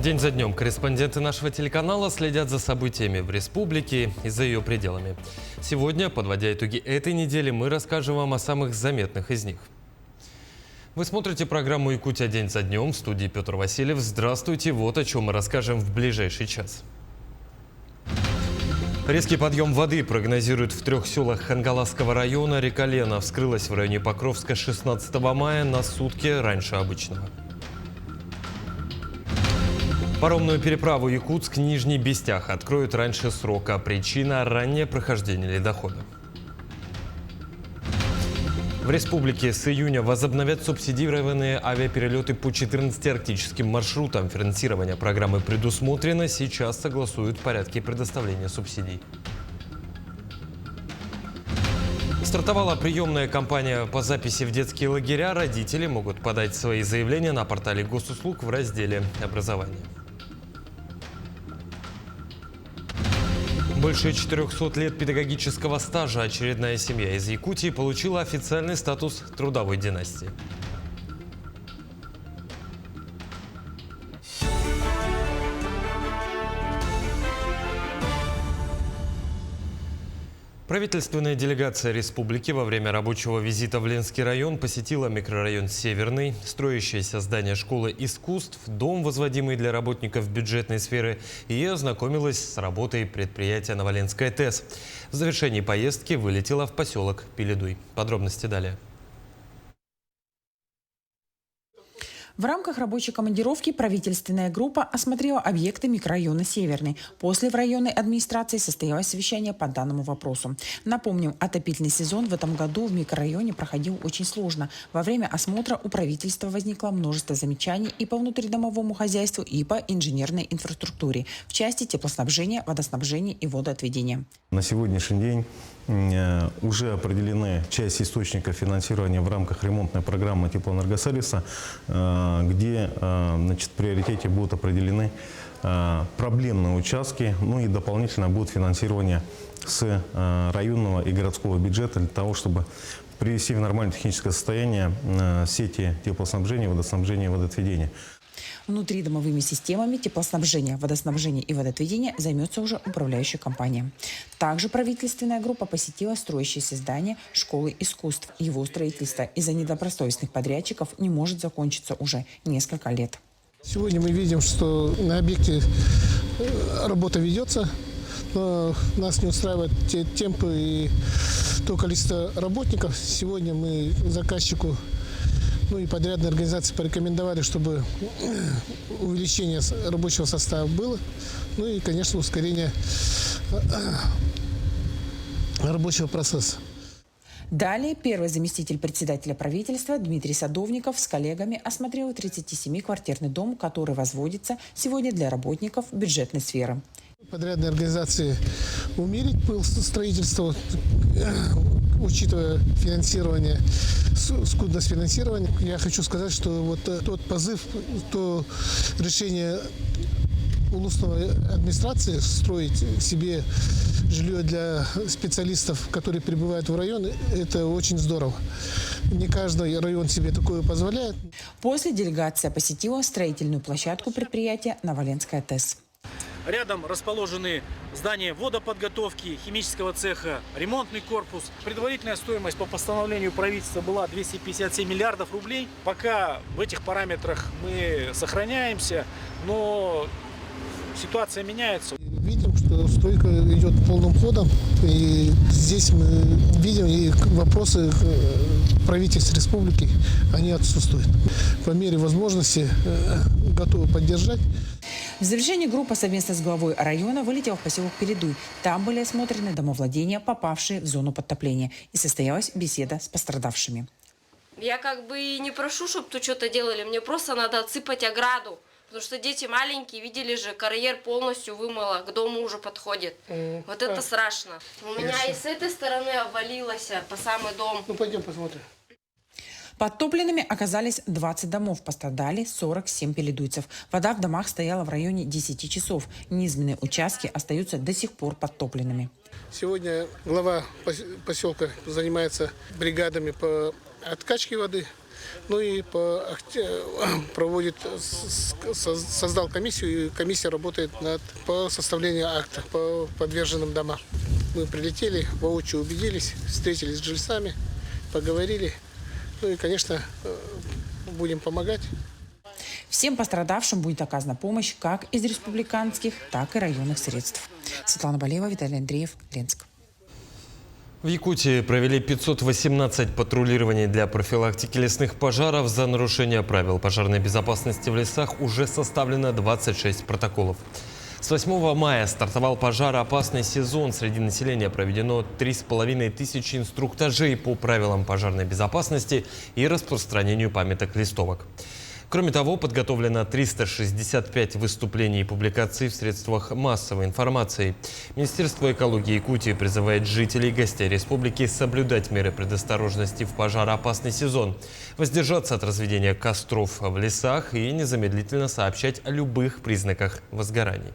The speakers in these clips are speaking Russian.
День за днем корреспонденты нашего телеканала следят за событиями в республике и за ее пределами. Сегодня, подводя итоги этой недели, мы расскажем вам о самых заметных из них. Вы смотрите программу «Якутия. День за днем». В студии Петр Васильев. Здравствуйте. Вот о чем мы расскажем в ближайший час. Резкий подъем воды прогнозируют в 3 селах Хангаласского района. Река Лена вскрылась в районе Покровска 16 мая на сутки раньше обычного. Паромную переправу Якутск-Нижний Бестях откроют раньше срока. Причина – раннее прохождение ледохода. В республике с июня возобновят субсидированные авиаперелеты по 14 арктическим маршрутам. Финансирование программы предусмотрено. Сейчас согласуют порядки предоставления субсидий. Стартовала приемная кампания по записи в детские лагеря. Родители могут подать свои заявления на портале госуслуг в разделе «Образование». Больше 400 лет педагогического стажа очередная семья из Якутии получила официальный статус трудовой династии. Правительственная делегация республики во время рабочего визита в Ленский район посетила микрорайон Северный, строящееся здание школы искусств, дом, возводимый для работников бюджетной сферы, и ознакомилась с работой предприятия «Новоленская ТЭС». В завершении поездки вылетела в поселок Пеледуй. Подробности далее. В рамках рабочей командировки правительственная группа осмотрела объекты микрорайона Северный. После в районной администрации состоялось совещание по данному вопросу. Напомним, отопительный сезон в этом году в микрорайоне проходил очень сложно. Во время осмотра у правительства возникло множество замечаний и по внутридомовому хозяйству, и по инженерной инфраструктуре в части теплоснабжения, водоснабжения и водоотведения. На сегодняшний день уже определены часть источников финансирования в рамках ремонтной программы теплоэнергосервиса, где в приоритете будут определены проблемные участки, ну и дополнительно будет финансирование с районного и городского бюджета для того, чтобы привести в нормальное техническое состояние сети теплоснабжения, водоснабжения и водоотведения. Внутридомовыми системами теплоснабжения, водоснабжения и водоотведения займется уже управляющая компания. Также правительственная группа посетила строящееся здание школы искусств. Его строительство из-за недобросовестных подрядчиков не может закончиться уже несколько лет. Сегодня мы видим, что на объекте работа ведется, но нас не устраивают те темпы и то количество работников. Сегодня мы заказчику и подрядной организации порекомендовали, чтобы увеличение рабочего состава было, ну и, конечно, ускорение рабочего процесса. Далее первый заместитель председателя правительства Дмитрий Садовников с коллегами осмотрел 37-квартирный дом, который возводится сегодня для работников бюджетной сферы. Подрядной организации умерить пыл строительства, учитывая финансирование, скудность финансирования. Я хочу сказать, что вот тот позыв, то решение областной администрации строить себе жилье для специалистов, которые прибывают в район, это очень здорово. Не каждый район себе такое позволяет. После делегация посетила строительную площадку предприятия «Новоленская ТЭС». Рядом расположены здания водоподготовки, химического цеха, ремонтный корпус. Предварительная стоимость по постановлению правительства была 257 миллиардов рублей. Пока в этих параметрах мы сохраняемся, но ситуация меняется. Видим, что стройка идет полным ходом. И здесь мы видим и вопросы правительства республики, они отсутствуют. По мере возможности готовы поддержать. В завершении группа совместно с главой района вылетела в поселок Пеледуй. Там были осмотрены домовладения, попавшие в зону подтопления. И состоялась беседа с пострадавшими. Я и не прошу, чтобы тут что-то делали. Мне просто надо отсыпать ограду. Потому что дети маленькие, видели же, карьер полностью вымыло, к дому уже подходит. Вот это страшно. У меня и с этой стороны обвалилось по самый дом. Ну, пойдем посмотрим. Подтопленными оказались 20 домов, пострадали 47 пеледуйцев. Вода в домах стояла в районе 10 часов. Низменные участки остаются до сих пор подтопленными. Сегодня глава поселка занимается бригадами по откачке воды. Ну и создал комиссию, и комиссия работает по составлению акта по подверженным домам. Мы прилетели, воочию убедились, встретились с жильцами, поговорили. Ну и, конечно, будем помогать. Всем пострадавшим будет оказана помощь как из республиканских, так и районных средств. Светлана Болева, Виталий Андреев, Ленск. В Якутии провели 518 патрулирований для профилактики лесных пожаров. За нарушение правил пожарной безопасности в лесах уже составлено 26 протоколов. С 8 мая стартовал пожароопасный сезон. Среди населения проведено 3500 инструктажей по правилам пожарной безопасности и распространению памяток листовок. Кроме того, подготовлено 365 выступлений и публикаций в средствах массовой информации. Министерство экологии Якутии призывает жителей и гостей республики соблюдать меры предосторожности в пожароопасный сезон, воздержаться от разведения костров в лесах и незамедлительно сообщать о любых признаках возгораний.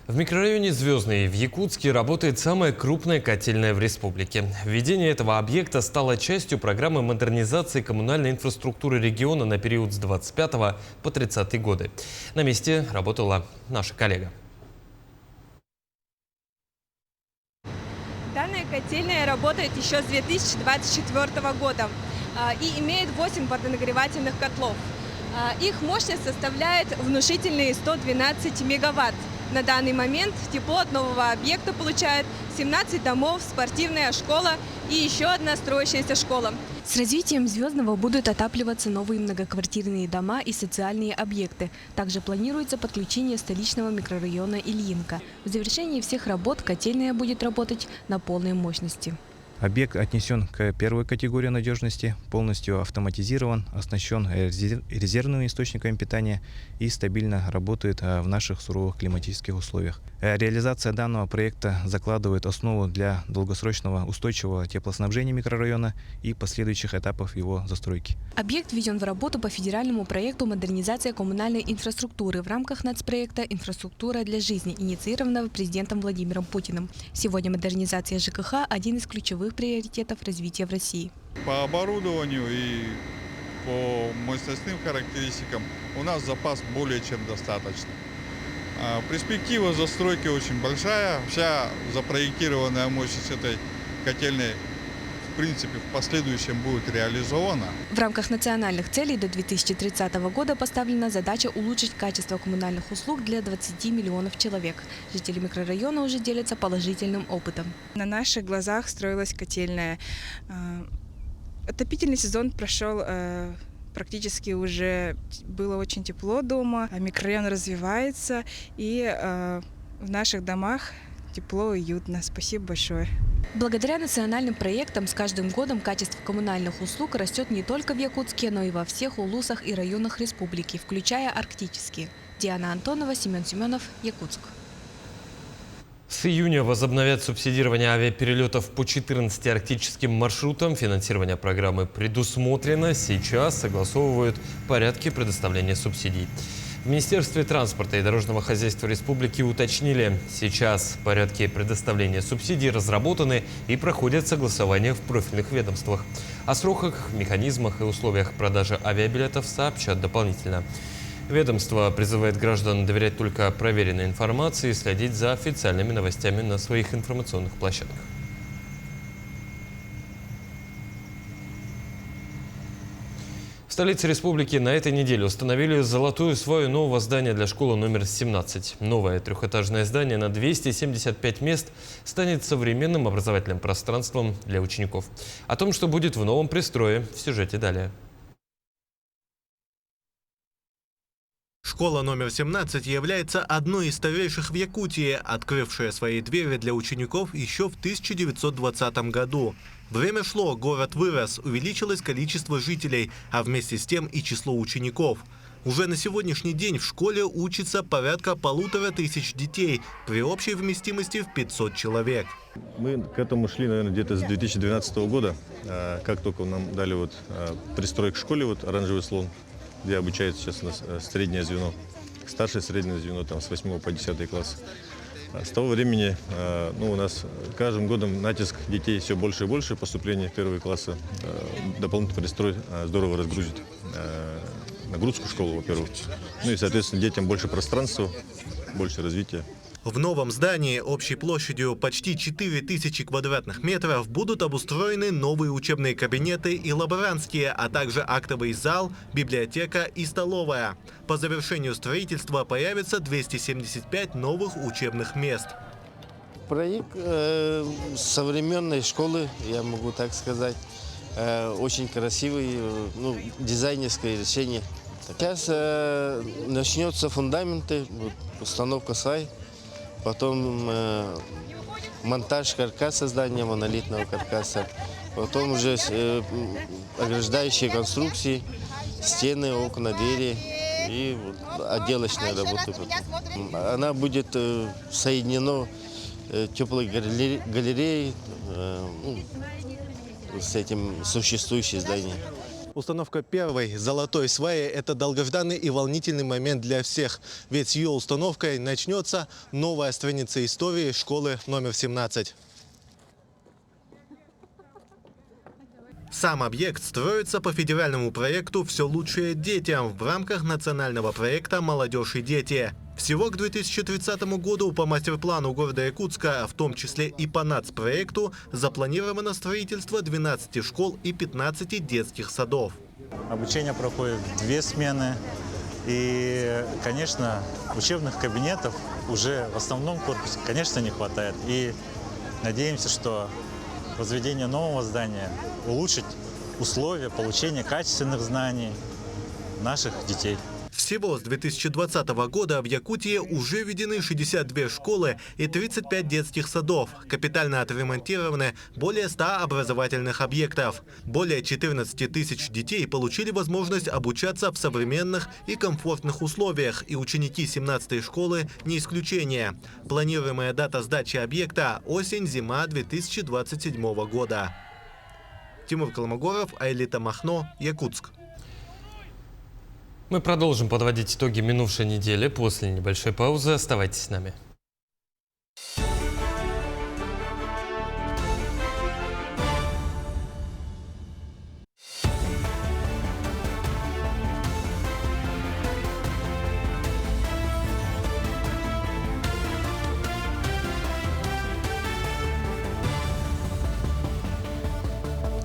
В микрорайоне Звездный в Якутске работает самая крупная котельная в республике. Введение этого объекта стало частью программы модернизации коммунальной инфраструктуры региона на период с 25 по 30 годы. На месте работала наша коллега. Данная котельная работает еще с 2024 года и имеет 8 водонагревательных котлов. Их мощность составляет внушительные 112 мегаватт. На данный момент тепло от нового объекта получает 17 домов, спортивная школа и еще одна строящаяся школа. С развитием Звездного будут отапливаться новые многоквартирные дома и социальные объекты. Также планируется подключение столичного микрорайона Ильинка. В завершении всех работ котельная будет работать на полной мощности. Объект отнесен к первой категории надежности, полностью автоматизирован, оснащен резервными источниками питания и стабильно работает в наших суровых климатических условиях. Реализация данного проекта закладывает основу для долгосрочного устойчивого теплоснабжения микрорайона и последующих этапов его застройки. Объект введен в работу по федеральному проекту «Модернизация коммунальной инфраструктуры» в рамках нацпроекта «Инфраструктура для жизни», инициированного президентом Владимиром Путиным. Сегодня модернизация ЖКХ – один из ключевых приоритетов развития в России. По оборудованию и по мощностным характеристикам у нас запас более чем достаточно. Перспектива застройки очень большая. Вся запроектированная мощность этой котельной в принципе в последующем будет реализована. В рамках национальных целей до 2030 года поставлена задача улучшить качество коммунальных услуг для 20 миллионов человек. Жители микрорайона уже делятся положительным опытом. На наших глазах строилась котельная. Отопительный сезон прошел практически, уже было очень тепло дома, микрорайон развивается, и в наших домах тепло и уютно. Спасибо большое. Благодаря национальным проектам с каждым годом качество коммунальных услуг растет не только в Якутске, но и во всех улусах и районах республики, включая арктические. Диана Антонова, Семен Семенов, Якутск. С июня возобновят субсидирование авиаперелетов по 14 арктическим маршрутам. Финансирование программы предусмотрено. Сейчас согласовывают порядки предоставления субсидий. В Министерстве транспорта и дорожного хозяйства республики уточнили, сейчас порядки предоставления субсидий разработаны и проходят согласования в профильных ведомствах. О сроках, механизмах и условиях продажи авиабилетов сообщат дополнительно. Ведомство призывает граждан доверять только проверенной информации и следить за официальными новостями на своих информационных площадках. В столице республики на этой неделе установили золотую сваю нового здания для школы номер 17. Новое трехэтажное здание на 275 мест станет современным образовательным пространством для учеников. О том, что будет в новом пристрое, в сюжете далее. Школа номер 17 является одной из старейших в Якутии, открывшая свои двери для учеников еще в 1920 году. Время шло, город вырос, увеличилось количество жителей, а вместе с тем и число учеников. Уже на сегодняшний день в школе учится порядка 1500 детей при общей вместимости в 500 человек. Мы к этому шли, наверное, где-то с 2012 года, как только нам дали пристрой к школе, оранжевый слон, где обучается сейчас у нас среднее звено, старшее среднее звено там, с 8 по 10 класс. С того времени у нас каждым годом натиск детей все больше и больше. Поступление в первые классы, дополнительный перестрой здорово разгрузит нагрузку в школу, во-первых. Ну и, соответственно, детям больше пространства, больше развития. В новом здании общей площадью почти 4000 квадратных метров будут обустроены новые учебные кабинеты и лаборантские, а также актовый зал, библиотека и столовая. По завершению строительства появится 275 новых учебных мест. Проект современной школы, я могу так сказать, очень красивый, дизайнерское решение. Сейчас начнется фундаменты, установка свай. Потом монтаж каркаса здания, монолитного каркаса. Потом уже ограждающие конструкции, стены, окна, двери и отделочные работы. Она будет соединена теплой галереей с этим существующим зданием. Установка первой золотой сваи – это долгожданный и волнительный момент для всех. Ведь с ее установкой начнется новая страница истории школы номер 17. Сам объект строится по федеральному проекту «Все лучшее детям» в рамках национального проекта «Молодежь и дети». Всего к 2030 году по мастер-плану города Якутска, в том числе и по нацпроекту, запланировано строительство 12 школ и 15 детских садов. Обучение проходит 2 смены. И, конечно, учебных кабинетов уже в основном корпусе, конечно, не хватает. И надеемся, что возведение нового здания улучшит условия получения качественных знаний наших детей. Всего с 2020 года в Якутии уже введены 62 школы и 35 детских садов. Капитально отремонтированы более 100 образовательных объектов. Более 14 тысяч детей получили возможность обучаться в современных и комфортных условиях, и ученики 17-й школы не исключение. Планируемая дата сдачи объекта – осень-зима 2027 года. Тимур Колмогоров, Айлита Махно, Якутск. Мы продолжим подводить итоги минувшей недели после небольшой паузы. Оставайтесь с нами.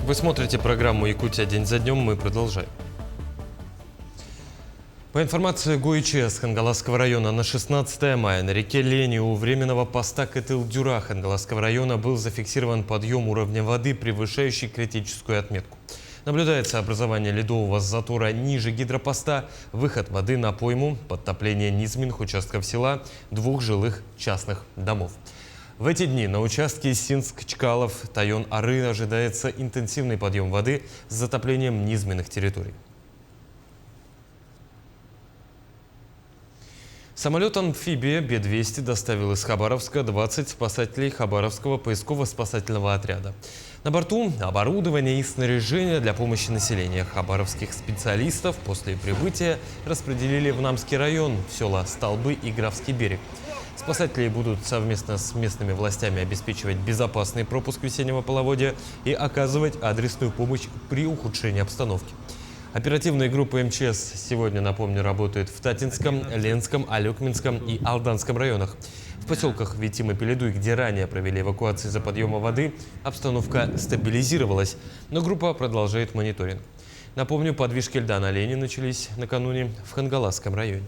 Вы смотрите программу «Якутия. День за днем». Мы продолжаем. По информации ГУИЧС Хангаласского района, на 16 мая на реке Лени у временного поста Кытыл-Дюра Хангаласского района был зафиксирован подъем уровня воды, превышающий критическую отметку. Наблюдается образование ледового затора ниже гидропоста, выход воды на пойму, подтопление низменных участков села, 2 жилых частных домов. В эти дни на участке Синск-Чкалов, Тайон-Ары ожидается интенсивный подъем воды с затоплением низменных территорий. Самолет-амфибия Б-200 доставил из Хабаровска 20 спасателей Хабаровского поисково-спасательного отряда. На борту оборудование и снаряжение для помощи населению. Хабаровских специалистов после прибытия распределили в Намский район, в села Столбы и Графский берег. Спасатели будут совместно с местными властями обеспечивать безопасный пропуск весеннего половодья и оказывать адресную помощь при ухудшении обстановки. Оперативные группы МЧС сегодня, напомню, работают в Татинском, Ленском, Алюкминском и Алданском районах. В поселках Витим и Пеледуй, где ранее провели эвакуации из-за подъема воды, обстановка стабилизировалась, но группа продолжает мониторинг. Напомню, подвижки льда на Лени начались накануне в Хангаласском районе.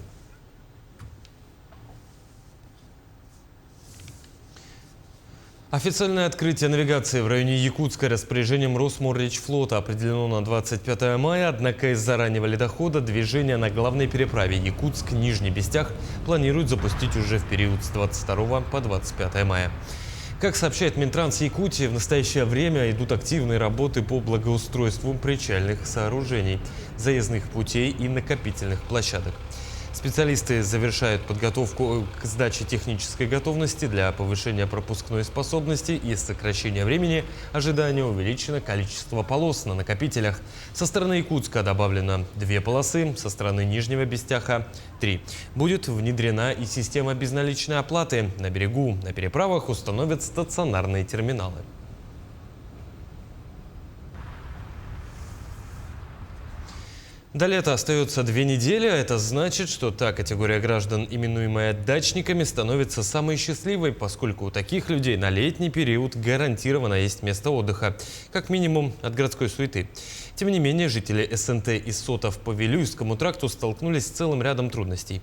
Официальное открытие навигации в районе Якутска распоряжением Росморречфлота определено на 25 мая, однако из-за раннего ледохода движение на главной переправе Якутск-Нижний Бестях планируют запустить уже в период с 22 по 25 мая. Как сообщает Минтранс Якутии, в настоящее время идут активные работы по благоустройству причальных сооружений, заездных путей и накопительных площадок. Специалисты завершают подготовку к сдаче технической готовности. Для повышения пропускной способности и сокращения времени ожидания увеличено количество полос на накопителях. Со стороны Якутска добавлено 2 полосы, со стороны Нижнего Бестяха – 3. Будет внедрена и система безналичной оплаты. На берегу, на переправах установят стационарные терминалы. До лета остается 2 недели, а это значит, что та категория граждан, именуемая дачниками, становится самой счастливой, поскольку у таких людей на летний период гарантированно есть место отдыха, как минимум от городской суеты. Тем не менее, жители СНТ и Сотов по Вилюйскому тракту столкнулись с целым рядом трудностей.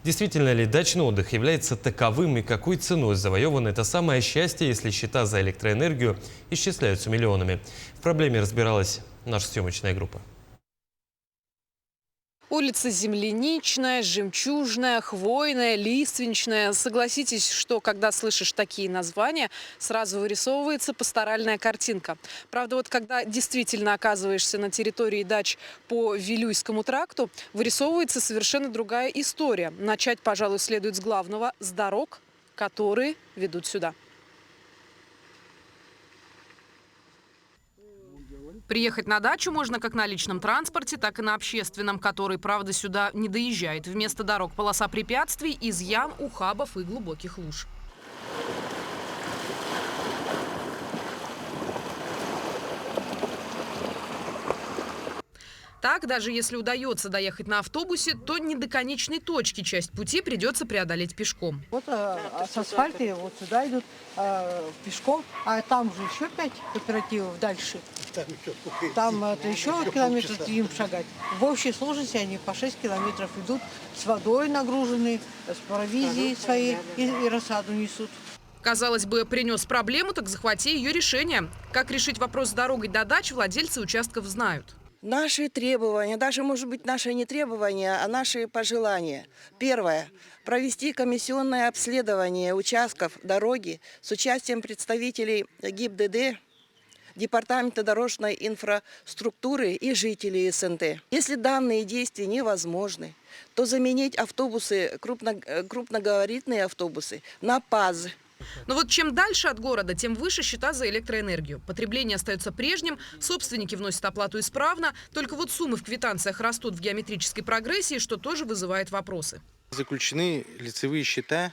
Действительно ли дачный отдых является таковым и какой ценой завоевано это самое счастье, если счета за электроэнергию исчисляются миллионами? В проблеме разбиралась наша съемочная группа. Улица Земляничная, Жемчужная, Хвойная, Лиственничная. Согласитесь, что когда слышишь такие названия, сразу вырисовывается пасторальная картинка. Правда, вот когда действительно оказываешься на территории дач по Вилюйскому тракту, вырисовывается совершенно другая история. Начать, пожалуй, следует с главного – с дорог, которые ведут сюда. Приехать на дачу можно как на личном транспорте, так и на общественном, который, правда, сюда не доезжает. Вместо дорог полоса препятствий из ям, ухабов и глубоких луж. Так, даже если удается доехать на автобусе, то не до конечной точки. Часть пути придется преодолеть пешком. Вот с асфальта вот сюда идут пешком, а там же еще 5 кооперативов дальше. Там это еще километров им шагать. В общей сложности они по 6 километров идут, с водой нагружены, с провизией своей и рассаду несут. Казалось бы, принес проблему, так захвати ее решение. Как решить вопрос с дорогой до дач, владельцы участков знают. Наши требования, даже, может быть, наши не требования, а наши пожелания. Первое. Провести комиссионное обследование участков дороги с участием представителей ГИБДД, Департамента дорожной инфраструктуры и жителей СНТ. Если данные действия невозможны, то заменить автобусы, крупногабаритные автобусы, на ПАЗ. Но вот чем дальше от города, тем выше счета за электроэнергию. Потребление остается прежним, собственники вносят оплату исправно, только вот суммы в квитанциях растут в геометрической прогрессии, что тоже вызывает вопросы. Заключены лицевые счета,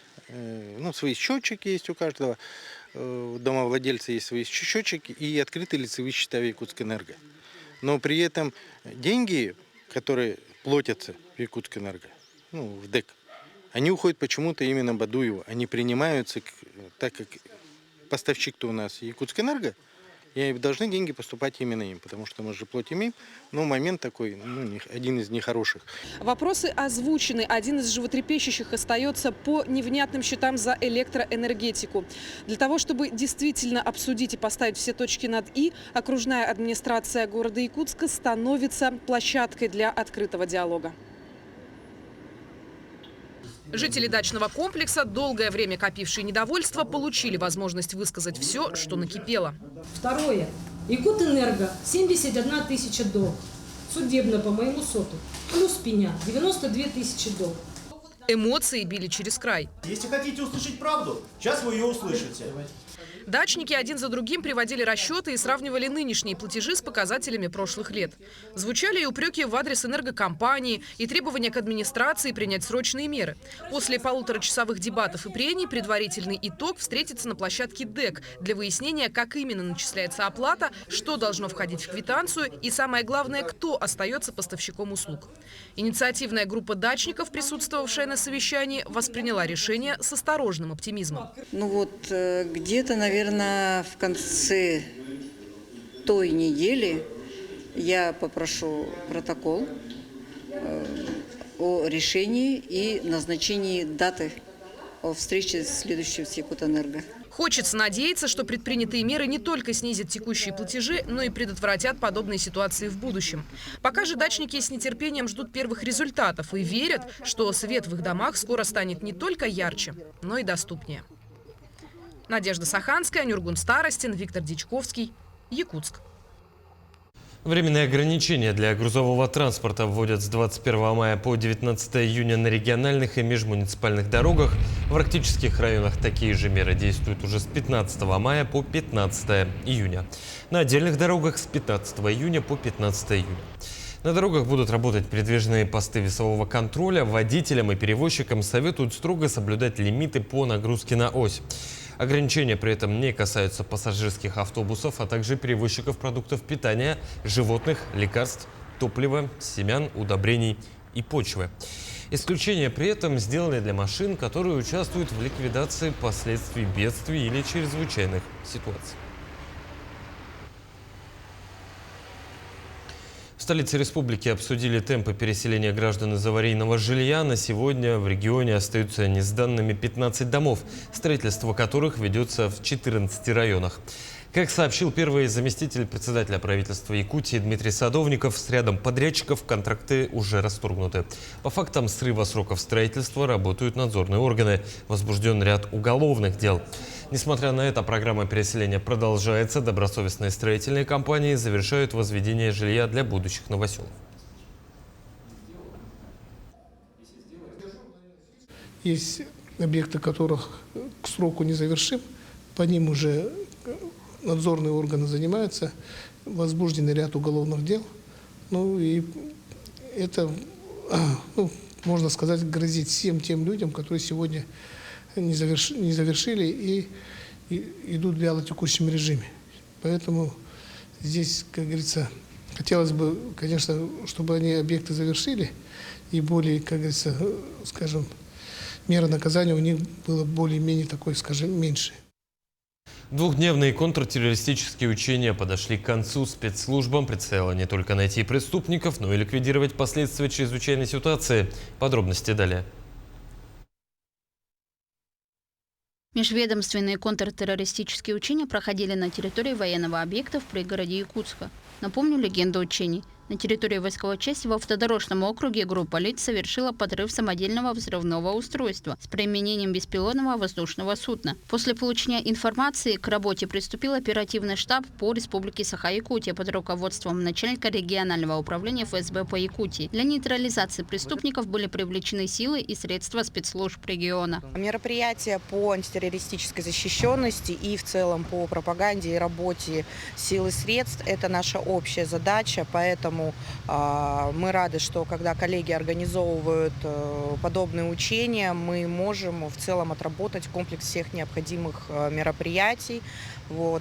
свои счетчики есть у каждого, домовладельца есть свои счетчики и открыты лицевые счета в Якутскэнерго. Но при этом деньги, которые платятся в Якутскэнерго, в ДЭК, они уходят почему-то именно Бадуеву. Они принимаются, так как поставщик-то у нас Якутскэнерго, и должны деньги поступать именно им, потому что мы же платим им. Но момент такой, один из нехороших. Вопросы озвучены. Один из животрепещущих остается по невнятным счетам за электроэнергетику. Для того, чтобы действительно обсудить и поставить все точки над «и», окружная администрация города Якутска становится площадкой для открытого диалога. Жители дачного комплекса, долгое время копившие недовольство, получили возможность высказать все, что накипело. Второе. Якутэнерго 71 тысяча долг. Судебно по моему соту. Плюс пеня 92 тысячи долг. Эмоции били через край. Если хотите услышать правду, сейчас вы ее услышите. Дачники один за другим приводили расчеты и сравнивали нынешние платежи с показателями прошлых лет. Звучали и упреки в адрес энергокомпании, и требования к администрации принять срочные меры. После полуторачасовых дебатов и прений предварительный итог встретится на площадке ДЭК для выяснения, как именно начисляется оплата, что должно входить в квитанцию и, самое главное, кто остается поставщиком услуг. Инициативная группа дачников, присутствовавшая на совещании, восприняла решение с осторожным оптимизмом. Где-то, наверное, в конце той недели я попрошу протокол о решении и назначении даты о встрече следующей с Якутэнерго. Хочется надеяться, что предпринятые меры не только снизят текущие платежи, но и предотвратят подобные ситуации в будущем. Пока же дачники с нетерпением ждут первых результатов и верят, что свет в их домах скоро станет не только ярче, но и доступнее. Надежда Саханская, Нюргун Старостин, Виктор Дичковский, Якутск. Временные ограничения для грузового транспорта вводят с 21 мая по 19 июня на региональных и межмуниципальных дорогах. В арктических районах такие же меры действуют уже с 15 мая по 15 июня. На отдельных дорогах с 15 июня по 15 июня. На дорогах будут работать передвижные посты весового контроля. Водителям и перевозчикам советуют строго соблюдать лимиты по нагрузке на ось. Ограничения при этом не касаются пассажирских автобусов, а также перевозчиков продуктов питания, животных, лекарств, топлива, семян, удобрений и почвы. Исключения при этом сделаны для машин, которые участвуют в ликвидации последствий бедствий или чрезвычайных ситуаций. В столице республики обсудили темпы переселения граждан из аварийного жилья. На сегодня в регионе остаются несданными 15 домов, строительство которых ведется в 14 районах. Как сообщил первый заместитель председателя правительства Якутии Дмитрий Садовников, с рядом подрядчиков контракты уже расторгнуты. По фактам срыва сроков строительства работают надзорные органы. Возбужден ряд уголовных дел. Несмотря на это, программа переселения продолжается. Добросовестные строительные компании завершают возведение жилья для будущих новоселов. Есть объекты, которых к сроку не завершим, по ним уже надзорные органы занимаются, возбужден ряд уголовных дел. Ну и это, можно сказать, грозит всем тем людям, которые сегодня не завершили и идут в вялотекущем режиме. Поэтому здесь, как говорится, хотелось бы, конечно, чтобы они объекты завершили и более, как говорится, скажем, мера наказания у них было более-менее такой, скажем, меньше. Двухдневные контртеррористические учения подошли к концу. Спецслужбам предстояло не только найти преступников, но и ликвидировать последствия чрезвычайной ситуации. Подробности далее. Межведомственные контртеррористические учения проходили на территории военного объекта в пригороде Якутска. Напомню легенду учений. На территории войсковой части в автодорожном округе группа лиц совершила подрыв самодельного взрывного устройства с применением беспилотного воздушного судна. После получения информации к работе приступил оперативный штаб по Республике Саха-Якутия под руководством начальника регионального управления ФСБ по Якутии. Для нейтрализации преступников были привлечены силы и средства спецслужб региона. Мероприятия по антитеррористической защищенности и в целом по пропаганде и работе сил и средств – это наша общая задача, поэтому мы рады, что когда коллеги организовывают подобные учения, мы можем в целом отработать комплекс всех необходимых мероприятий,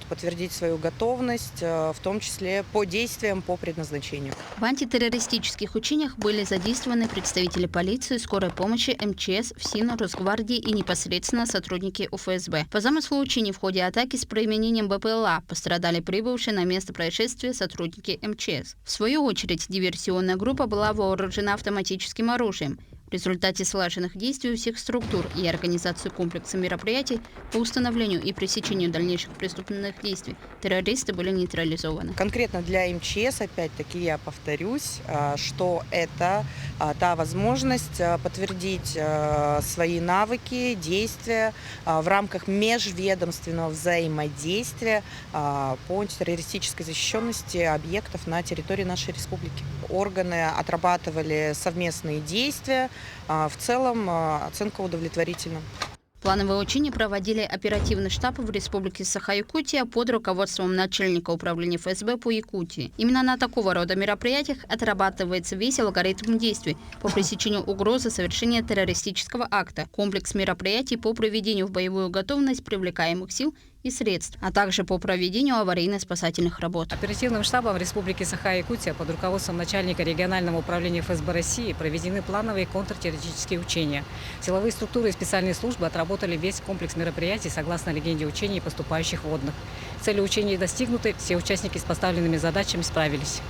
подтвердить свою готовность, в том числе по действиям по предназначению. В антитеррористических учениях были задействованы представители полиции, скорой помощи, МЧС, ФСИН, Росгвардии и непосредственно сотрудники УФСБ. По замыслу учений в ходе атаки с применением БПЛА пострадали прибывшие на место происшествия сотрудники МЧС. В свою очередь, диверсионная группа была вооружена автоматическим оружием. В результате слаженных действий всех структур и организации комплекса мероприятий по установлению и пресечению дальнейших преступных действий террористы были нейтрализованы. Конкретно для МЧС, опять-таки, я повторюсь, что это та возможность подтвердить свои навыки, действия в рамках межведомственного взаимодействия по антитеррористической защищенности объектов на территории нашей республики. Органы отрабатывали совместные действия. В целом оценка удовлетворительна. Плановые учения проводили оперативный штаб в Республике Саха-Якутия под руководством начальника управления ФСБ по Якутии. Именно на такого рода мероприятиях отрабатывается весь алгоритм действий по пресечению угрозы совершения террористического акта, комплекс мероприятий по приведению в боевую готовность привлекаемых сил и средств, а также по проведению аварийно-спасательных работ. Оперативным штабом Республики Саха-Якутия под руководством начальника регионального управления ФСБ России проведены плановые контртеррористические учения. Силовые структуры и специальные службы отработали весь комплекс мероприятий согласно легенде учений, поступающих водных. Цели учений достигнуты, все участники с поставленными задачами справились.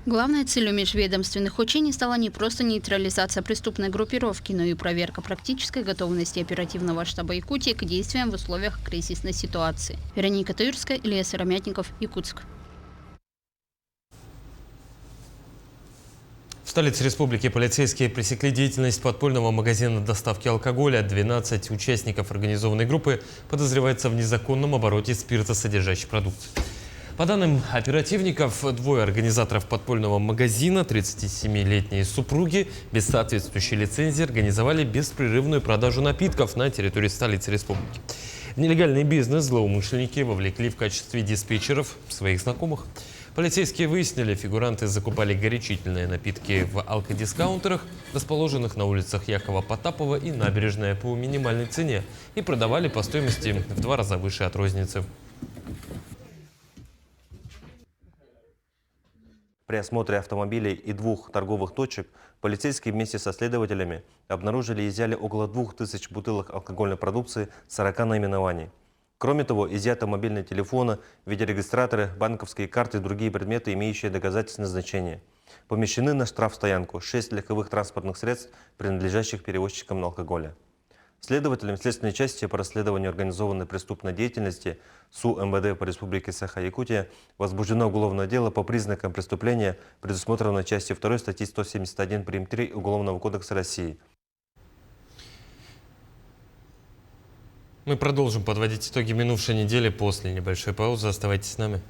Главной целью межведомственных учений стала не просто нейтрализация преступной группировки, но и проверка практической готовности оперативного штаба Якутии к действиям в условиях кризисной ситуации. Вероника Таюрская, Илья Сыромятников, Якутск. В столице республики полицейские пресекли деятельность подпольного магазина доставки алкоголя. 12 участников организованной группы подозреваются в незаконном обороте спиртосодержащей продукции. По данным оперативников, двое организаторов подпольного магазина, 37-летние супруги, без соответствующей лицензии организовали беспрерывную продажу напитков на территории столицы республики. В нелегальный бизнес злоумышленники вовлекли в качестве диспетчеров своих знакомых. Полицейские выяснили, фигуранты закупали горячительные напитки в алкодискаунтерах, расположенных на улицах Якова Потапова и Набережная, по минимальной цене и продавали по стоимости в 2 раза выше от розницы. При осмотре автомобилей и 2 торговых точек полицейские вместе со следователями обнаружили и изъяли около 2000 бутылок алкогольной продукции 40 наименований. Кроме того, изъяты мобильные телефоны, видеорегистраторы, банковские карты и другие предметы, имеющие доказательственное значение. Помещены на штрафстоянку 6 легковых транспортных средств, принадлежащих перевозчикам алкоголя. Следователям следственной части по расследованию организованной преступной деятельности СУ МВД по Республике Саха-Якутия возбуждено уголовное дело по признакам преступления, предусмотренной частью 2 статьи 171 прим. 3 Уголовного кодекса России. Мы продолжим подводить итоги минувшей недели после небольшой паузы. Оставайтесь с нами.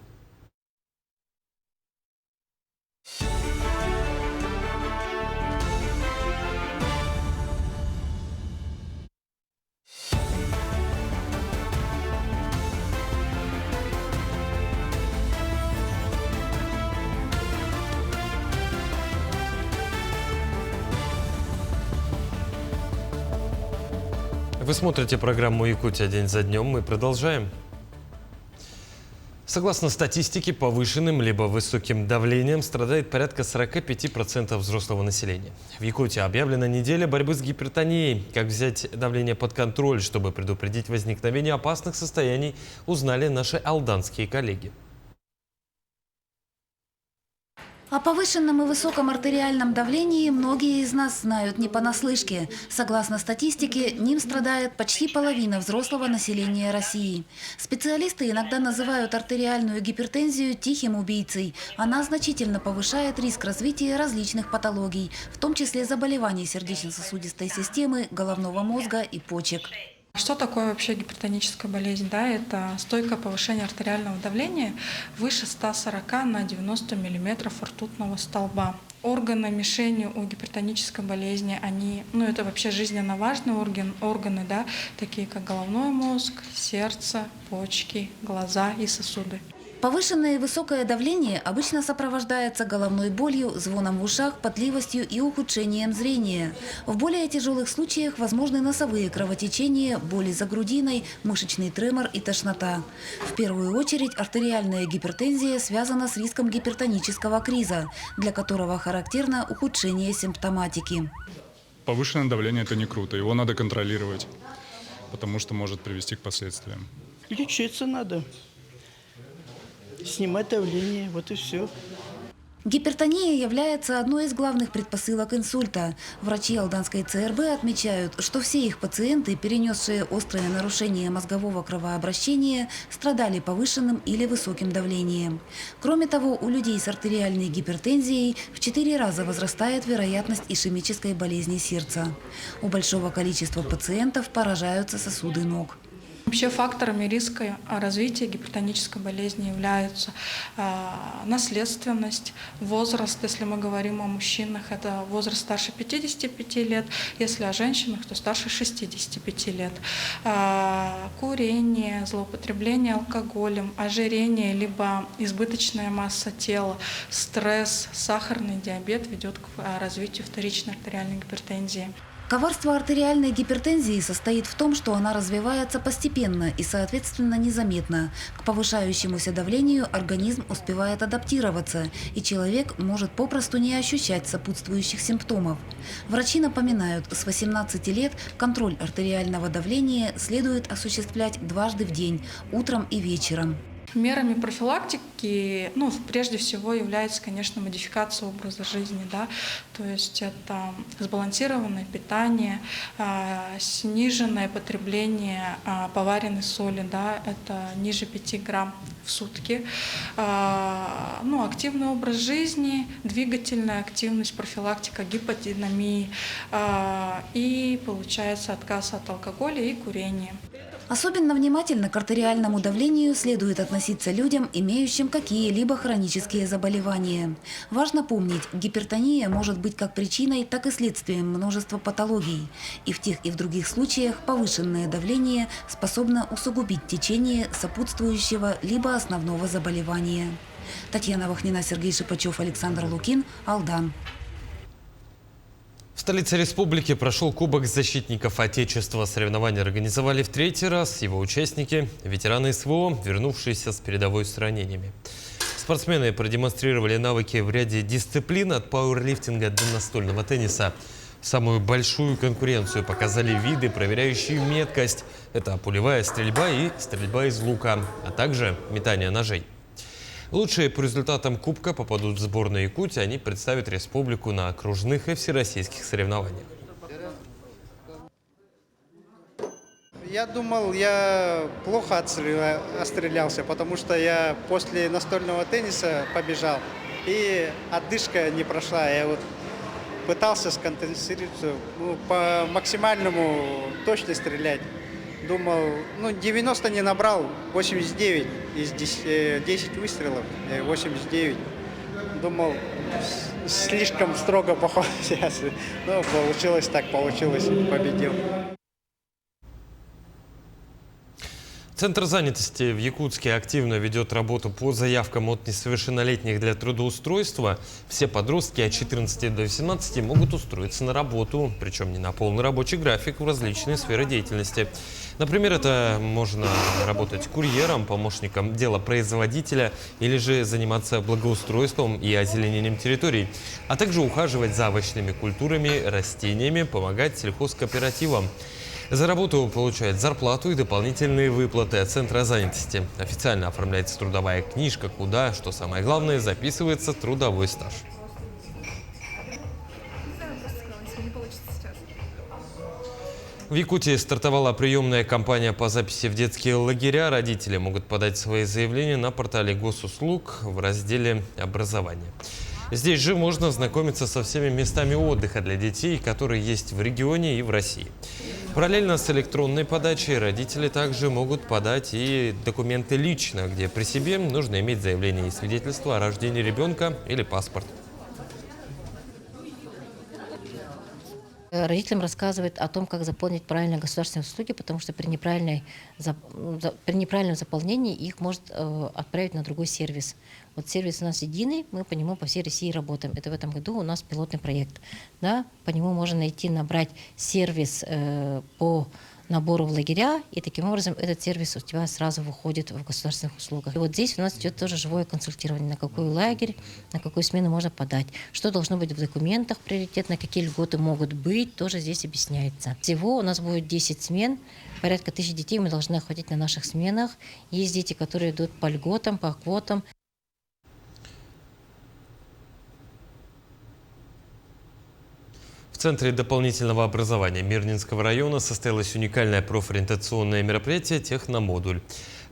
Вы смотрите программу «Якутия. День за днем». Мы продолжаем. Согласно статистике, повышенным либо высоким давлением страдает порядка 45% взрослого населения. В Якутии объявлена неделя борьбы с гипертонией. Как взять давление под контроль, чтобы предупредить возникновение опасных состояний, узнали наши алданские коллеги. О повышенном и высоком артериальном давлении многие из нас знают не понаслышке. Согласно статистике, ним страдает почти половина взрослого населения России. Специалисты иногда называют артериальную гипертензию тихим убийцей. Она значительно повышает риск развития различных патологий, в том числе заболеваний сердечно-сосудистой системы, головного мозга и почек. Что такое вообще гипертоническая болезнь? Да, это стойкое повышение артериального давления выше 140 на 90 мм ртутного столба. Органы мишени у гипертонической болезни, это вообще жизненно важные органы, да, такие как головной мозг, сердце, почки, глаза и сосуды. Повышенное и высокое давление обычно сопровождается головной болью, звоном в ушах, потливостью и ухудшением зрения. В более тяжелых случаях возможны носовые кровотечения, боли за грудиной, мышечный тремор и тошнота. В первую очередь артериальная гипертензия связана с риском гипертонического криза, для которого характерно ухудшение симптоматики. Повышенное давление – это не круто, его надо контролировать, потому что может привести к последствиям. Лечиться надо. Снимать давление, вот и все. Гипертония является одной из главных предпосылок инсульта. Врачи Алданской ЦРБ отмечают, что все их пациенты, перенесшие острое нарушение мозгового кровообращения, страдали повышенным или высоким давлением. Кроме того, у людей с артериальной гипертензией в 4 раза возрастает вероятность ишемической болезни сердца. У большого количества пациентов поражаются сосуды ног. Вообще факторами риска развития гипертонической болезни являются наследственность, возраст, если мы говорим о мужчинах, это возраст старше 55 лет, если о женщинах, то старше 65 лет. Курение, злоупотребление алкоголем, ожирение, либо избыточная масса тела, стресс, сахарный диабет ведет к развитию вторичной артериальной гипертензии. Коварство артериальной гипертензии состоит в том, что она развивается постепенно и, соответственно, незаметно. К повышающемуся давлению организм успевает адаптироваться, и человек может попросту не ощущать сопутствующих симптомов. Врачи напоминают, с 18 лет контроль артериального давления следует осуществлять дважды в день, утром и вечером. Мерами профилактики, прежде всего, является, конечно, модификация образа жизни, да, то есть это сбалансированное питание, сниженное потребление поваренной соли, да, это ниже 5 грамм в сутки, активный образ жизни, двигательная активность, профилактика гиподинамии и, получается, отказ от алкоголя и курения. Особенно внимательно к артериальному давлению следует относиться относиться людям, имеющим какие-либо хронические заболевания. Важно помнить, гипертония может быть как причиной, так и следствием множества патологий. И в тех, и в других случаях повышенное давление способно усугубить течение сопутствующего либо основного заболевания. Татьяна Вахнина, Сергей Шипачев, Александр Лукин, Алдан. В столице республики прошел Кубок защитников Отечества. Соревнования организовали в 3-й раз. Его участники – ветераны СВО, вернувшиеся с передовой с ранениями. Спортсмены продемонстрировали навыки в ряде дисциплин от пауэрлифтинга до настольного тенниса. Самую большую конкуренцию показали виды, проверяющие меткость. Это пулевая стрельба и стрельба из лука, а также метание ножей. Лучшие по результатам Кубка попадут в сборную Якутии. Они представят республику на окружных и всероссийских соревнованиях. Я думал, я плохо отстрелялся, потому что я после настольного тенниса побежал. И отдышка не прошла. Я вот пытался сконцентрироваться, по максимальному точно стрелять. Думал, 90 не набрал, 89 из 10 выстрелов, 89. Думал, слишком строго походу сейчас. Но получилось так, получилось, победил. Центр занятости в Якутске активно ведет работу по заявкам от несовершеннолетних для трудоустройства. Все подростки от 14 до 18 могут устроиться на работу, причем не на полный рабочий график, в различные сферы деятельности. Например, это можно работать курьером, помощником делопроизводителя или же заниматься благоустройством и озеленением территорий, а также ухаживать за овощными культурами, растениями, помогать сельхозкооперативам. За работу получают зарплату и дополнительные выплаты от Центра занятости. Официально оформляется трудовая книжка, куда, что самое главное, записывается трудовой стаж. В Якутии стартовала приемная кампания по записи в детские лагеря. Родители могут подать свои заявления на портале госуслуг в разделе «Образование». Здесь же можно ознакомиться со всеми местами отдыха для детей, которые есть в регионе и в России. Параллельно с электронной подачей родители также могут подать и документы лично, где при себе нужно иметь заявление и свидетельство о рождении ребенка или паспорт. Родителям рассказывают о том, как заполнить правильно государственные услуги, потому что при неправильном заполнении их может отправить на другой сервис. Вот сервис у нас единый, мы по нему по всей России работаем. Это в этом году у нас пилотный проект. Да? По нему можно найти, набрать сервис по набору в лагеря, и таким образом этот сервис у тебя сразу выходит в государственных услугах. И вот здесь у нас идет тоже живое консультирование, на какой лагерь, на какую смену можно подать, что должно быть в документах приоритетно, какие льготы могут быть, тоже здесь объясняется. Всего у нас будет 10 смен, порядка 1000 детей мы должны охватить на наших сменах. Есть дети, которые идут по льготам, по квотам. В Центре дополнительного образования Мирнинского района состоялось уникальное профориентационное мероприятие «Техномодуль».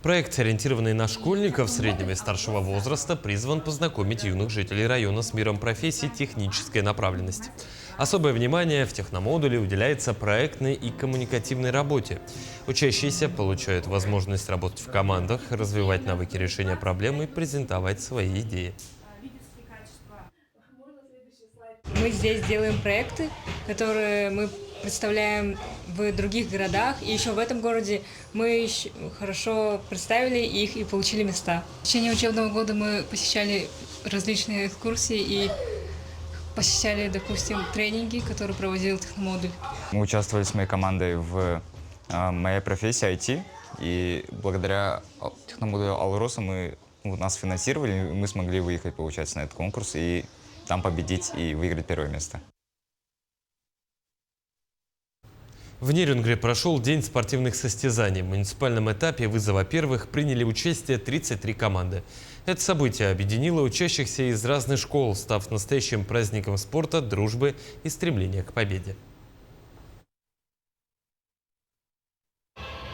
Проект, ориентированный на школьников среднего и старшего возраста, призван познакомить юных жителей района с миром профессий технической направленности. Особое внимание в техномодуле уделяется проектной и коммуникативной работе. Учащиеся получают возможность работать в командах, развивать навыки решения проблем и презентовать свои идеи. Мы здесь делаем проекты, которые мы представляем в других городах. И еще в этом городе мы хорошо представили их и получили места. В течение учебного года мы посещали различные экскурсии и посещали, допустим, тренинги, которые проводил Техномодуль. Мы участвовали с моей командой в моей профессии IT. И благодаря Техномодулю Алроса нас финансировали, и мы смогли выехать, получается, на этот конкурс и там победить и выиграть первое место. В Нерюнгри прошел день спортивных состязаний. В муниципальном этапе вызова первых приняли участие 33 команды. Это событие объединило учащихся из разных школ, став настоящим праздником спорта, дружбы и стремления к победе.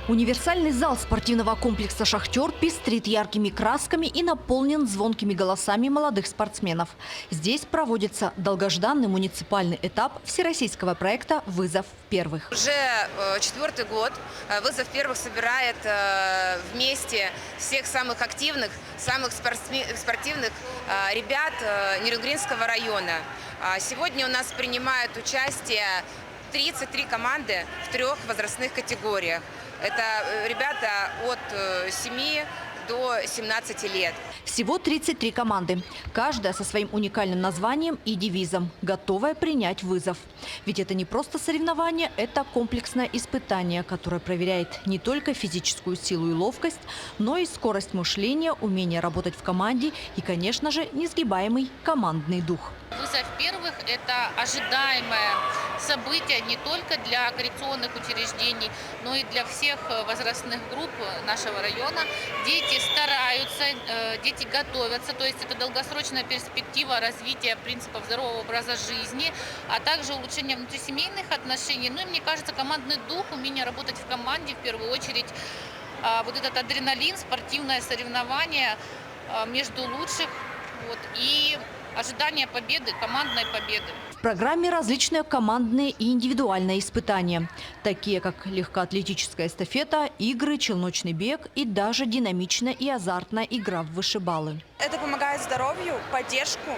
Универсальный зал спортивного комплекса «Шахтер» пестрит яркими красками и наполнен звонкими голосами молодых спортсменов. Здесь проводится долгожданный муниципальный этап всероссийского проекта «Вызов первых». Уже 4-й год «Вызов первых» собирает вместе всех самых активных, самых спортивных ребят Нерюнгринского района. Сегодня у нас принимают участие 33 команды в 3 возрастных категориях. Это ребята от 7 до 17 лет. Всего 33 команды. Каждая со своим уникальным названием и девизом, готовая принять вызов. Ведь это не просто соревнование, это комплексное испытание, которое проверяет не только физическую силу и ловкость, но и скорость мышления, умение работать в команде и, конечно же, несгибаемый командный дух. Вызов первых – это ожидаемое событие не только для коррекционных учреждений, но и для всех возрастных групп нашего района. Дети стараются, дети готовятся, то есть это долгосрочная перспектива развития принципов здорового образа жизни, а также улучшение внутрисемейных отношений. Ну и мне кажется, командный дух, умение работать в команде в первую очередь, вот этот адреналин, спортивное соревнование между лучших и ожидание победы, командной победы. В программе различные командные и индивидуальные испытания, такие как легкоатлетическая эстафета, игры, челночный бег и даже динамичная и азартная игра в вышибалы. Это помогает здоровью, поддержку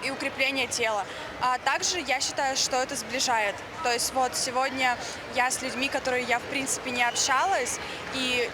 и укрепление тела. А также я считаю, что это сближает. То есть вот сегодня я с людьми, которые я в принципе не общалась, и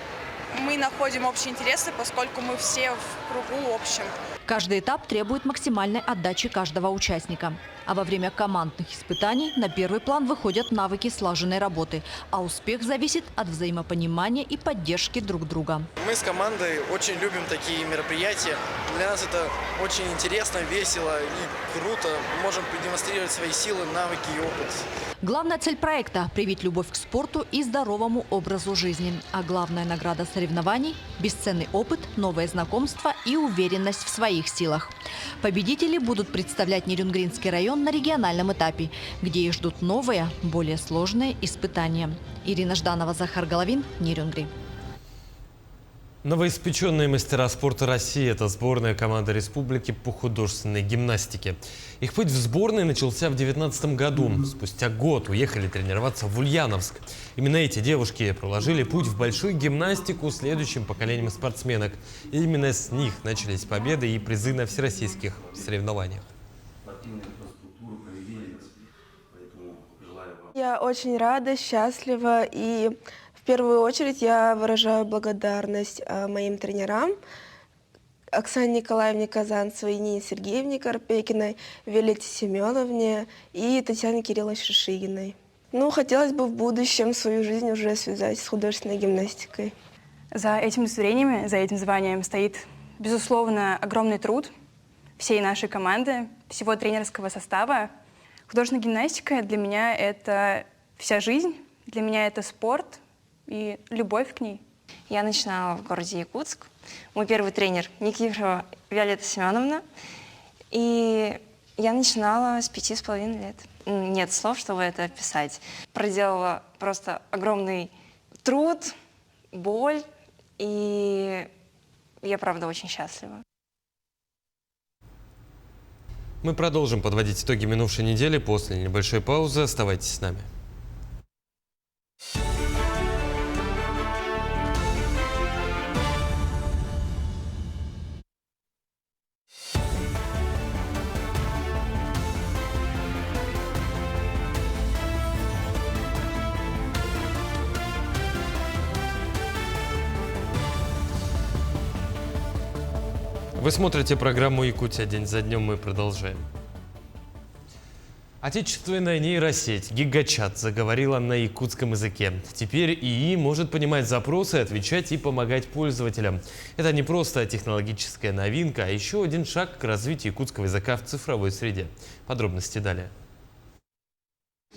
мы находим общие интересы, поскольку мы все в кругу общем. Каждый этап требует максимальной отдачи каждого участника. А во время командных испытаний на первый план выходят навыки слаженной работы, а успех зависит от взаимопонимания и поддержки друг друга. Мы с командой очень любим такие мероприятия. Для нас это очень интересно, весело и круто. Мы можем продемонстрировать свои силы, навыки и опыт. Главная цель проекта – привить любовь к спорту и здоровому образу жизни. А главная награда соревнований – бесценный опыт, новые знакомства и уверенность в своих силах. Победители будут представлять Нерюнгринский район на региональном этапе, где их ждут новые, более сложные испытания. Ирина Жданова, Захар Головин, Нерюнгри. Новоиспеченные мастера спорта России – это сборная команда республики по художественной гимнастике. Их путь в сборной начался в 2019 году. Спустя год уехали тренироваться в Ульяновск. Именно эти девушки проложили путь в большую гимнастику следующим поколениям спортсменок. И именно с них начались победы и призы на всероссийских соревнованиях. Я очень рада, счастлива и в первую очередь я выражаю благодарность моим тренерам Оксане Николаевне Казанцевой, Нине Сергеевне Карпекиной, Виолетте Семеновне и Татьяне Кирилловне Шишигиной. Ну, хотелось бы в будущем свою жизнь уже связать с художественной гимнастикой. За этим удостоверением, за этим званием стоит, безусловно, огромный труд всей нашей команды, всего тренерского состава. Художественная гимнастика для меня – это вся жизнь, для меня это спорт и любовь к ней. Я начинала в городе Якутск. Мой первый тренер Никифорова Виолетта Семеновна. И я начинала с 5,5 лет. Нет слов, чтобы это описать. Проделала просто огромный труд, боль, и я, правда, очень счастлива. Мы продолжим подводить итоги минувшей недели после небольшой паузы. Оставайтесь с нами. Вы смотрите программу «Якутия. День за днем». Мы продолжаем. Отечественная нейросеть «Гигачат» заговорила на якутском языке. Теперь ИИ может понимать запросы, отвечать и помогать пользователям. Это не просто технологическая новинка, а еще один шаг к развитию якутского языка в цифровой среде. Подробности далее.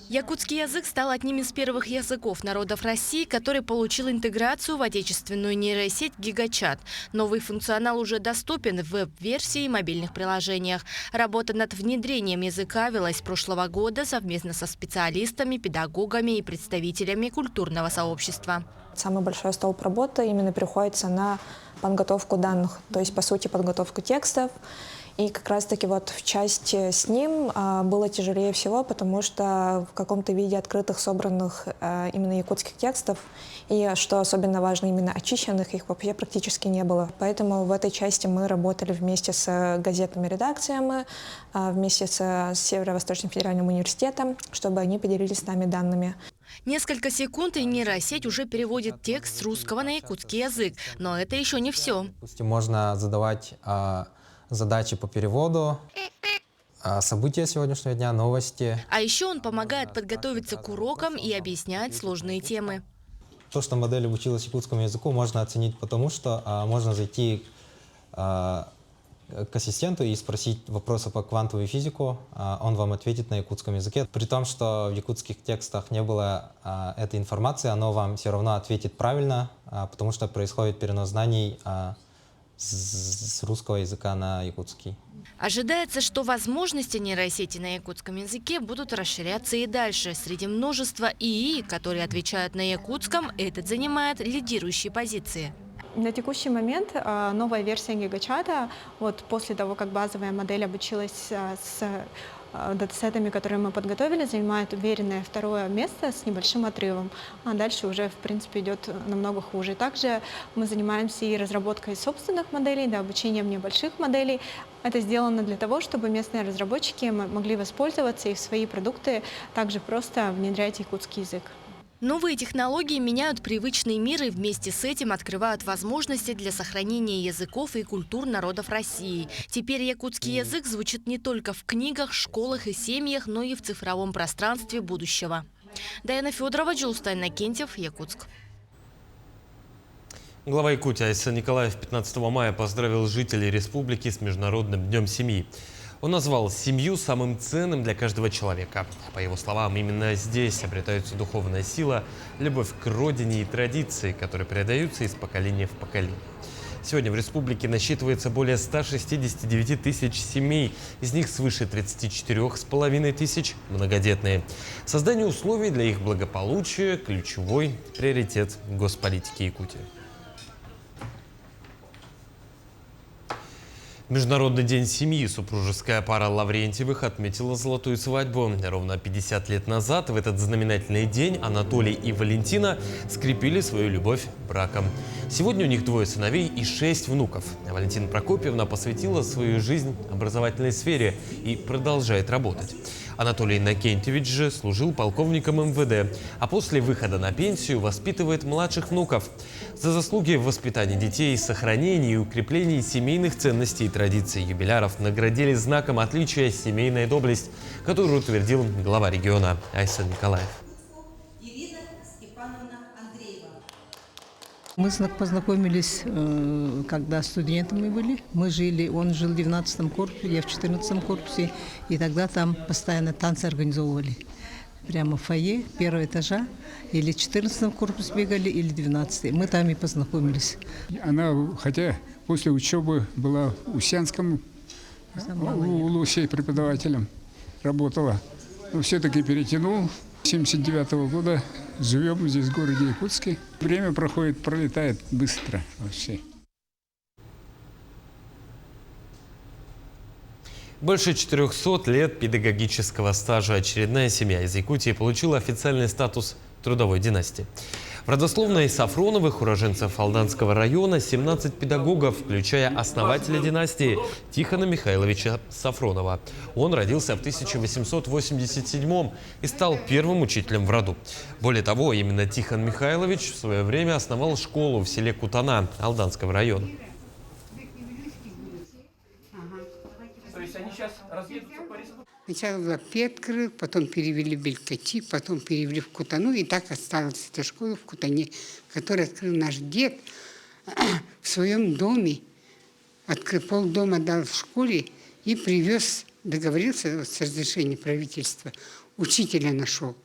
Якутский язык стал одним из первых языков народов России, который получил интеграцию в отечественную нейросеть «Гигачат». Новый функционал уже доступен в веб-версии и мобильных приложениях. Работа над внедрением языка велась с прошлого года совместно со специалистами, педагогами и представителями культурного сообщества. самый большой столб работы именно приходится на подготовку данных, то есть, по сути, подготовку текстов. И как раз-таки вот в части с ним было тяжелее всего, потому что в каком-то виде открытых, собранных именно якутских текстов, и, что особенно важно, именно очищенных, их вообще практически не было. Поэтому в этой части мы работали вместе с газетными редакциями, вместе с Северо-Восточным федеральным университетом, чтобы они поделились с нами данными. Несколько секунд, и нейросеть уже переводит текст с русского на якутский язык. Но это еще не все. Можно задавать задачи по переводу, события сегодняшнего дня, новости. А еще он помогает подготовиться к урокам и объяснять сложные темы. То, что модель обучилась якутскому языку, можно оценить потому, что можно зайти к ассистенту и спросить вопросы по квантовой физике, он вам ответит на якутском языке. При том, что в якутских текстах не было этой информации, оно вам все равно ответит правильно, потому что происходит перенос знаний с русского языка на якутский. Ожидается, что возможности нейросети на якутском языке будут расширяться и дальше. Среди множества ИИ, которые отвечают на якутском, этот занимает лидирующие позиции. На текущий момент новая версия гигачата, вот после того, как базовая модель обучилась с датасетами, которые мы подготовили, занимает уверенное второе место с небольшим отрывом. А дальше уже, в принципе, идет намного хуже. Также мы занимаемся и разработкой собственных моделей, да, обучением небольших моделей. Это сделано для того, чтобы местные разработчики могли воспользоваться и в свои продукты также просто внедрять якутский язык. Новые технологии меняют привычный мир и вместе с этим открывают возможности для сохранения языков и культур народов России. Теперь якутский язык звучит не только в книгах, школах и семьях, но и в цифровом пространстве будущего. Даяна Федорова, Джилстайн Накентьев, Якутск. Глава Якутии Айсан Николаев 15 мая поздравил жителей республики с Международным днем семьи. Он назвал семью самым ценным для каждого человека. По его словам, именно здесь обретаются духовная сила, любовь к родине и традиции, которые передаются из поколения в поколение. Сегодня в республике насчитывается более 169 тысяч семей, из них свыше 34,5 тысяч многодетные. Создание условий для их благополучия – ключевой приоритет госполитики Якутии. Международный день семьи. Супружеская пара Лаврентьевых отметила золотую свадьбу. Ровно 50 лет назад в этот знаменательный день Анатолий и Валентина скрепили свою любовь браком. Сегодня у них 2 сыновей и 6 внуков. Валентина Прокопьевна посвятила свою жизнь образовательной сфере и продолжает работать. Анатолий Иннокентьевич же служил полковником МВД, а после выхода на пенсию воспитывает младших внуков. За заслуги в воспитании детей, сохранении и укреплении семейных ценностей и традиций юбиляров наградили знаком отличия «Семейная доблесть», которую утвердил глава региона Айсан Николаев. Мы познакомились, когда студентами были. Он жил в 12-м корпусе, я в 14-м корпусе. И тогда там постоянно танцы организовывали. Прямо в фойе, 1-го этажа. Или в 14-м корпусе бегали, или 12-й. Мы там и познакомились. Она, хотя после учебы была в Усянском, у Лусей преподавателем работала. Но все-таки перетянул. 1979 года живем здесь, в городе Якутске. Время пролетает быстро вообще. Больше 400 лет педагогического стажа. Очередная семья из Якутии получила официальный статус трудовой династии. В родословной Сафроновых, уроженцев Алданского района, 17 педагогов, включая основателя династии Тихона Михайловича Сафронова. Он родился в 1887 и стал первым учителем в роду. Более того, именно Тихон Михайлович в свое время основал школу в селе Кутана Алданского района. Сначала была Петкры, потом перевели в Белькачи, потом перевели в Кутану, и так осталась эта школа в Кутане, которую открыл наш дед в своем доме. Полдома дал в школе и привез, договорился с разрешения правительства, учителя нашел.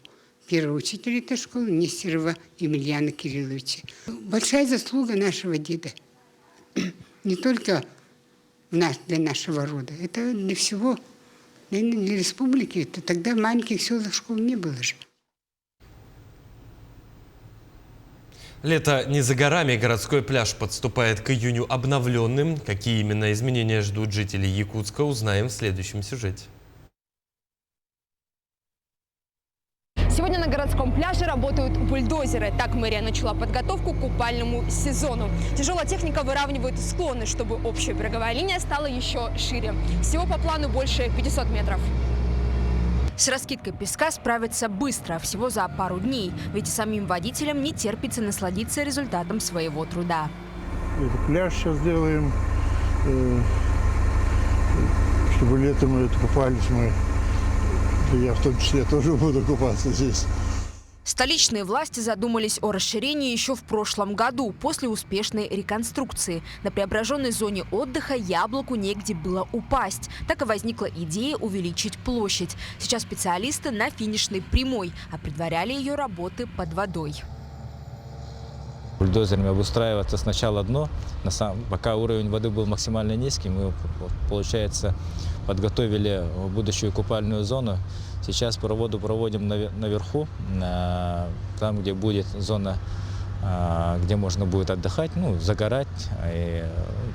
Первый учитель этой школы Нестерова Емельяна Кирилловича. Большая заслуга нашего деда. Не только для нашего рода, это для всего. Для республики, это тогда в маленьких селах школ не было же. Лето не за горами, городской пляж подступает к июню обновленным. Какие именно изменения ждут жителей Якутска, узнаем в следующем сюжете. Сегодня на городском пляже работают бульдозеры. Так мэрия начала подготовку к купальному сезону. Тяжелая техника выравнивает склоны, чтобы общая береговая линия стала еще шире. Всего по плану больше 500 метров. С раскидкой песка справиться быстро, всего за пару дней. Ведь и самим водителям не терпится насладиться результатом своего труда. Это пляж сейчас делаем, чтобы летом мы купались мы. Я в том числе тоже буду купаться здесь. Столичные власти задумались о расширении еще в прошлом году, после успешной реконструкции. На преображенной зоне отдыха яблоку негде было упасть. Так и возникла идея увеличить площадь. Сейчас специалисты на финишной прямой, а предваряли ее работы под водой. Бульдозерами обустраиваться сначала дно, пока уровень воды был максимально низкий, мы, получается, подготовили будущую купальную зону. Сейчас воду проводим наверху, там, где будет зона, где можно будет отдыхать, загорать и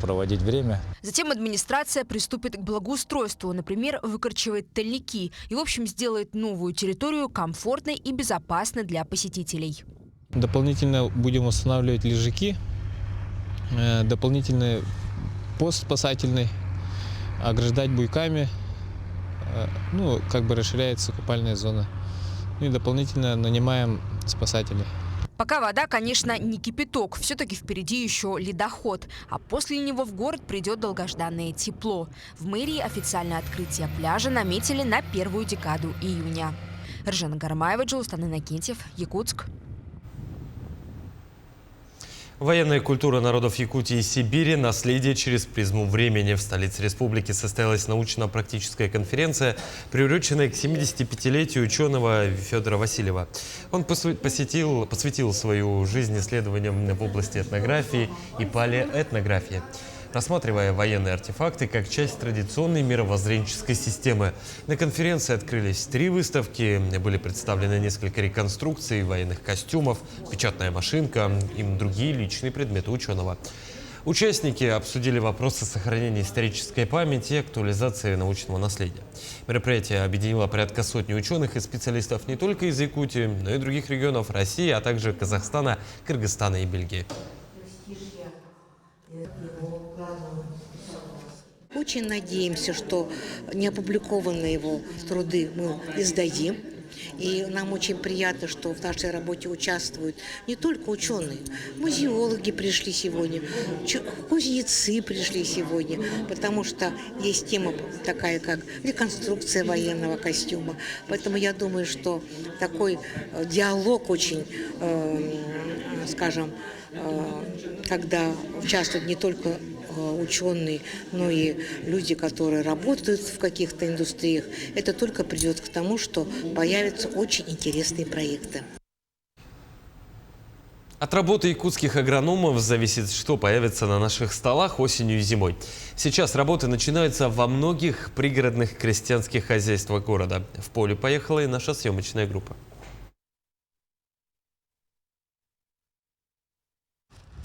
проводить время. Затем администрация приступит к благоустройству, например, выкорчевает тальники и, в общем, сделает новую территорию комфортной и безопасной для посетителей. Дополнительно будем устанавливать лежаки, дополнительный пост спасательный, ограждать буйками, расширяется купальная зона. И дополнительно нанимаем спасателей. Пока вода, конечно, не кипяток, все-таки впереди еще ледоход. А после него в город придет долгожданное тепло. В мэрии официальное открытие пляжа наметили на первую декаду июня. Ржана Гармаева, Джулстан Иннокентьев, Якутск. Военная культура народов Якутии и Сибири. Наследие через призму времени. В столице республики состоялась научно-практическая конференция, приуроченная к 75-летию ученого Федора Васильева. Он посвятил свою жизнь исследованиям в области этнографии и палеоэтнографии, рассматривая военные артефакты как часть традиционной мировоззренческой системы. На конференции открылись 3 выставки, были представлены несколько реконструкций военных костюмов, печатная машинка и другие личные предметы ученого. Участники обсудили вопросы сохранения исторической памяти и актуализации научного наследия. Мероприятие объединило порядка сотни ученых и специалистов не только из Якутии, но и других регионов России, а также Казахстана, Кыргызстана и Бельгии. Очень надеемся, что неопубликованные его труды мы издадим. И нам очень приятно, что в нашей работе участвуют не только ученые. Музеологи пришли сегодня, кузнецы пришли сегодня, потому что есть тема такая, как реконструкция военного костюма. Поэтому я думаю, что такой диалог очень, когда участвуют не только ученые, но и люди, которые работают в каких-то индустриях, это только придет к тому, что появятся очень интересные проекты. От работы якутских агрономов зависит, что появится на наших столах осенью и зимой. Сейчас работы начинаются во многих пригородных крестьянских хозяйствах города. В поле поехала и наша съемочная группа.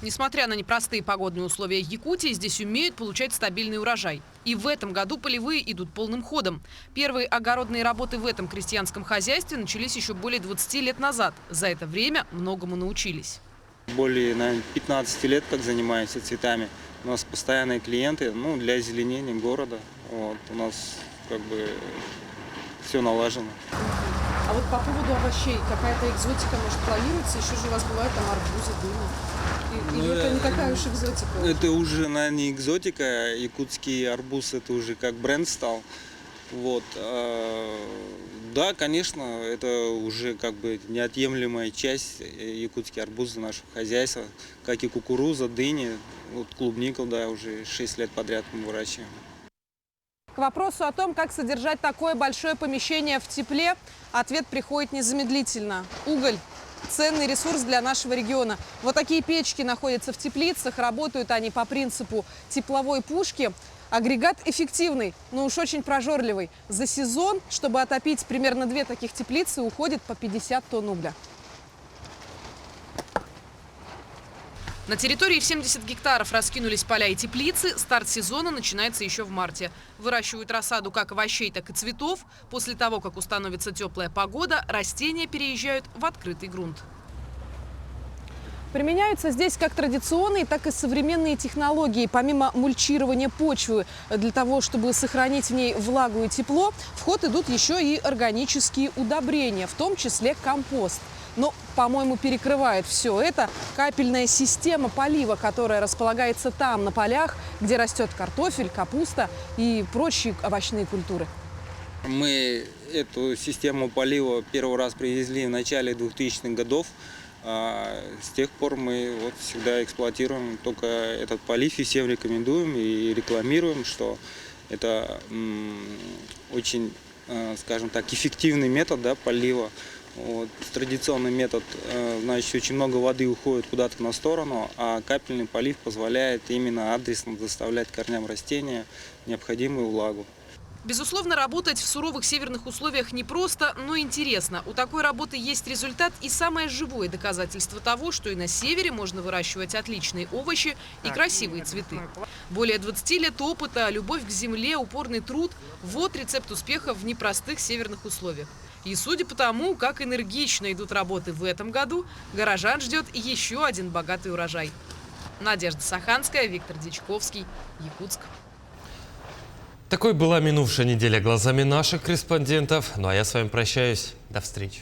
Несмотря на непростые погодные условия Якутии, здесь умеют получать стабильный урожай. И в этом году полевые идут полным ходом. Первые огородные работы в этом крестьянском хозяйстве начались еще более 20 лет назад. За это время многому научились. Более, наверное, 15 лет как занимаемся цветами. У нас постоянные клиенты для озеленения города. У нас все налажено. А вот по поводу овощей, какая-то экзотика может планируется? Еще же у вас бывают там арбузы, дыни. Или это не такая уж экзотика? Это уже, наверное, не экзотика. Якутский арбуз это уже как бренд стал. Да, конечно, это уже неотъемлемая часть якутские арбузы нашего хозяйства, как и кукуруза, дыни, клубника, да, уже 6 лет подряд мы выращиваем. К вопросу о том, как содержать такое большое помещение в тепле, ответ приходит незамедлительно. Уголь – ценный ресурс для нашего региона. Вот такие печки находятся в теплицах, работают они по принципу тепловой пушки. Агрегат эффективный, но уж очень прожорливый. За сезон, чтобы отопить примерно 2 таких теплицы, уходит по 50 тонн угля. На территории в 70 гектаров раскинулись поля и теплицы. Старт сезона начинается еще в марте. Выращивают рассаду как овощей, так и цветов. После того, как установится теплая погода, растения переезжают в открытый грунт. Применяются здесь как традиционные, так и современные технологии. Помимо мульчирования почвы для того, чтобы сохранить в ней влагу и тепло, в ход идут еще и органические удобрения, в том числе компост. Но, по-моему, перекрывает все это капельная система полива, которая располагается там, на полях, где растет картофель, капуста и прочие овощные культуры. Мы эту систему полива первый раз привезли в начале 2000-х годов. С тех пор мы вот всегда эксплуатируем только этот полив и всем рекомендуем и рекламируем, что это очень, скажем так, эффективный метод, да, полива. Вот. Традиционный метод, значит, очень много воды уходит куда-то на сторону, а капельный полив позволяет именно адресно доставлять корням растения необходимую влагу. Безусловно, работать в суровых северных условиях непросто, но интересно. У такой работы есть результат и самое живое доказательство того, что и на севере можно выращивать отличные овощи и красивые цветы. Более 20 лет опыта, любовь к земле, упорный труд – вот рецепт успеха в непростых северных условиях. И судя по тому, как энергично идут работы в этом году, горожан ждет еще один богатый урожай. Надежда Саханская, Виктор Дичковский, Якутск. Такой была минувшая неделя глазами наших корреспондентов. Ну а я с вами прощаюсь. До встречи.